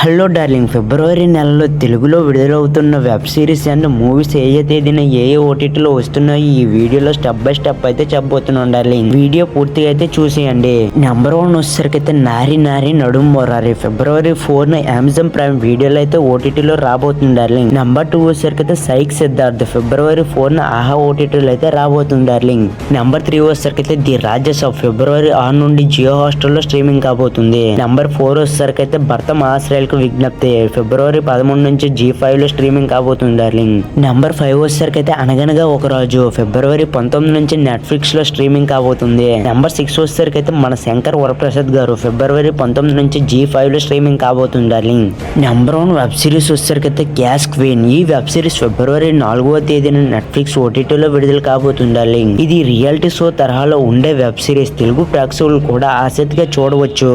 Hello darling, ఫిబ్రవరి నెలలో తెలుగులో విడుదలవుతున్న web series and movies ఏ తేదీన ఏ ఓటీటీలో వస్తున్నాయి ఈ వీడియోలో స్టెప్ బై స్టెప్ అయితే చెప్పబోతున్నాం డార్లింగ్. వీడియో పూర్తిగా అయితే చూసేయండి. నెంబర్ 1 వచ్చేసరికి నారి నారి నడుం మొరారి ఫిబ్రవరి 4న అమెజాన్ ప్రైమ్ వీడియోలో అయితే ఓటీటీలో రాబోతుంది డార్లింగ్. నెంబర్ 2 వచ్చేసరికి సైక్ సిద్ధార్థ్ ఫిబ్రవరి 4న ఆహా ఓటీటీలో అయితే రాబోతుంది డార్లింగ్. నెంబర్ 3 వచ్చేసరికి ది రాజ్యసభ ఫిబ్రవరి 6 నుండి జియో హాస్టల్లో స్ట్రీమింగ్ కాబోతుంది. నెంబర్ 4 వచ్చేసరికి భర్త మహాశ్రేయులకు విజ్ఞప్తి ఫిబ్రవరి 13 నుంచి G5 లో స్ట్రీమింగ్ కాబోతుంది డార్లింగ్. నెంబర్ 5 వచ్చేసరికి అయితే అనగనగా ఒక రాజు ఫిబ్రవరి 19 నుంచి నెట్ఫ్లిక్స్ లో స్ట్రీమింగ్ కాబోతుంది. నెంబర్ 6 వచ్చేసరికి అయితే మన శంకర్ వరప్రసాద్ గారు ఫిబ్రవరి 19 నుంచి G5 లో స్ట్రీమింగ్ కాబోతుంది డార్లింగ్. నెంబర్ 1 వెబ్ సిరీస్ వచ్చేసరికి అయితే క్యాష్ క్వీన్. ఈ వెబ్ సిరీస్ ఫిబ్రవరి 4వ తేదీన నెట్ఫ్లిక్స్ ఓటీటీలో విడుదల కాబోతుంది డార్లింగ్. ఇది రియాలిటీ షో తరహాలో ఉండే వెబ్ సిరీస్. తెలుగు ప్రేక్షకులు కూడా ఆసక్తిగా చూడవచ్చు.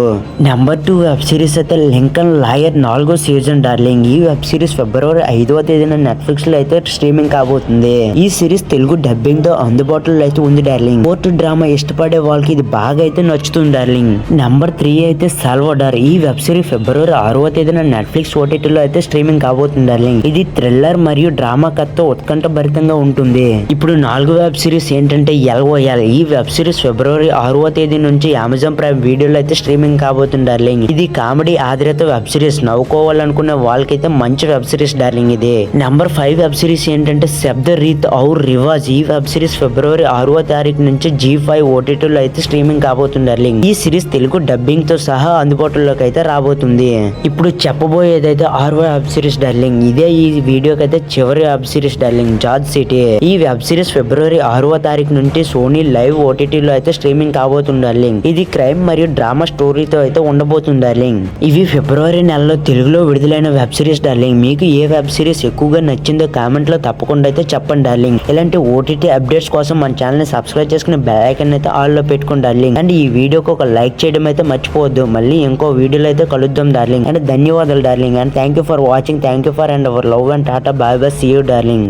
నెంబర్ 2 వెబ్ సిరీస్ అయితే లింకన్ లాయర్ 4వ సీజన్ డార్లింగ్. ఈ వెబ్ సిరీస్ ఫిబ్రవరి 5వ తేదీన నెట్ఫ్లిక్స్ లో అయితే స్ట్రీమింగ్ కాబోతుంది. ఈ సిరీస్ తెలుగు డబ్బింగ్ తో అందుబాటులో అయితే ఉంది డార్లింగ్. కోర్టు డ్రామా ఇష్టపడే వాళ్ళకి ఇది బాగా అయితే నచ్చుతుంది డార్లింగ్. నెంబర్ 3 అయితే సాల్వడార్. ఈ వెబ్ సిరీస్ ఫిబ్రవరి 6వ తేదీన నెట్ఫ్లిక్స్ ఓటీటీలో అయితే స్ట్రీమింగ్ కాబోతుంది డార్లింగ్. ఇది థ్రిల్లర్ మరియు డ్రామా కథతో ఉత్కంఠభరితంగా ఉంటుంది. ఇప్పుడు 4వ వెబ్ సిరీస్ ఏంటంటే LOL. ఈ వెబ్ సిరీస్ ఫిబ్రవరి 6వ తేదీ నుంచి అమెజాన్ ప్రైమ్ వీడియోలో అయితే స్ట్రీమింగ్ కాబోతుంది డార్లింగ్. ఇది కామెడీ ఆధారిత వెబ్ సిరీస్. నవ్వుకోవాలనుకునే వాళ్ళకైతే మంచి వెబ్ సిరీస్ డార్లింగ్ ఇది. నెంబర్ 5 వెబ్ సిరీస్ ఏంటంటే శబ్ద రీత్ ఔర్ రివాజ్. ఈ వెబ్ సిరీస్ ఫిబ్రవరి 6వ తారీఖు నుంచి G5 ఓటీటీలో అయితే స్ట్రీమింగ్ కాబోతుంది డార్లింగ్. ఈ సిరీస్ తెలుగు డబ్బింగ్ తో సహా అందుబాటులోకి అయితే రాబోతుంది. ఇప్పుడు చెప్పబోయేదైతే 6వ వెబ్ సిరీస్ డార్లింగ్. ఇదే ఈ వీడియోకి అయితే చివరి web series darling, George city. ఈ వెబ్ సిరీస్ ఫిబ్రవరి 6వ తారీఖు నుంచి సోనీ లైవ్ ఓటీటీలో అయితే స్ట్రీమింగ్ కాబోతుంది డార్లింగ్. ఇది క్రైమ్ మరియు డ్రామా స్టోరీతో అయితే ఉండబోతుంది డార్లింగ్. ఇవి ఫిబ్రవరి నెలలో తెలుగులో విడుదలైన వెబ్ సిరీస్ డార్లింగ్. మీకు ఏ వెబ్ సిరీస్ ఎక్కువగా నచ్చిందో కామెంట్ లో తప్పకుండా అయితే చెప్పండి డార్లింగ్. ఇలాంటి ఓటీటీ అప్డేట్స్ కోసం మన ఛానల్ ని సబ్స్క్రైబ్ చేసుకుని బెల్ ఐకాన్ అయితే ఆల్ లో పెట్టుకోండి డార్లింగ్. అండ్ ఈ వీడియోకి ఒక లైక్ చేయడం అయితే మర్చిపోవద్దు. మళ్ళీ ఇంకో వీడియోలో అయితే కలుద్దాం డార్లింగ్. అండ్ ధన్యవాదాలు darling. And thank you for watching. Thank you for and our love and ta-ta. Bye bye. See you darling.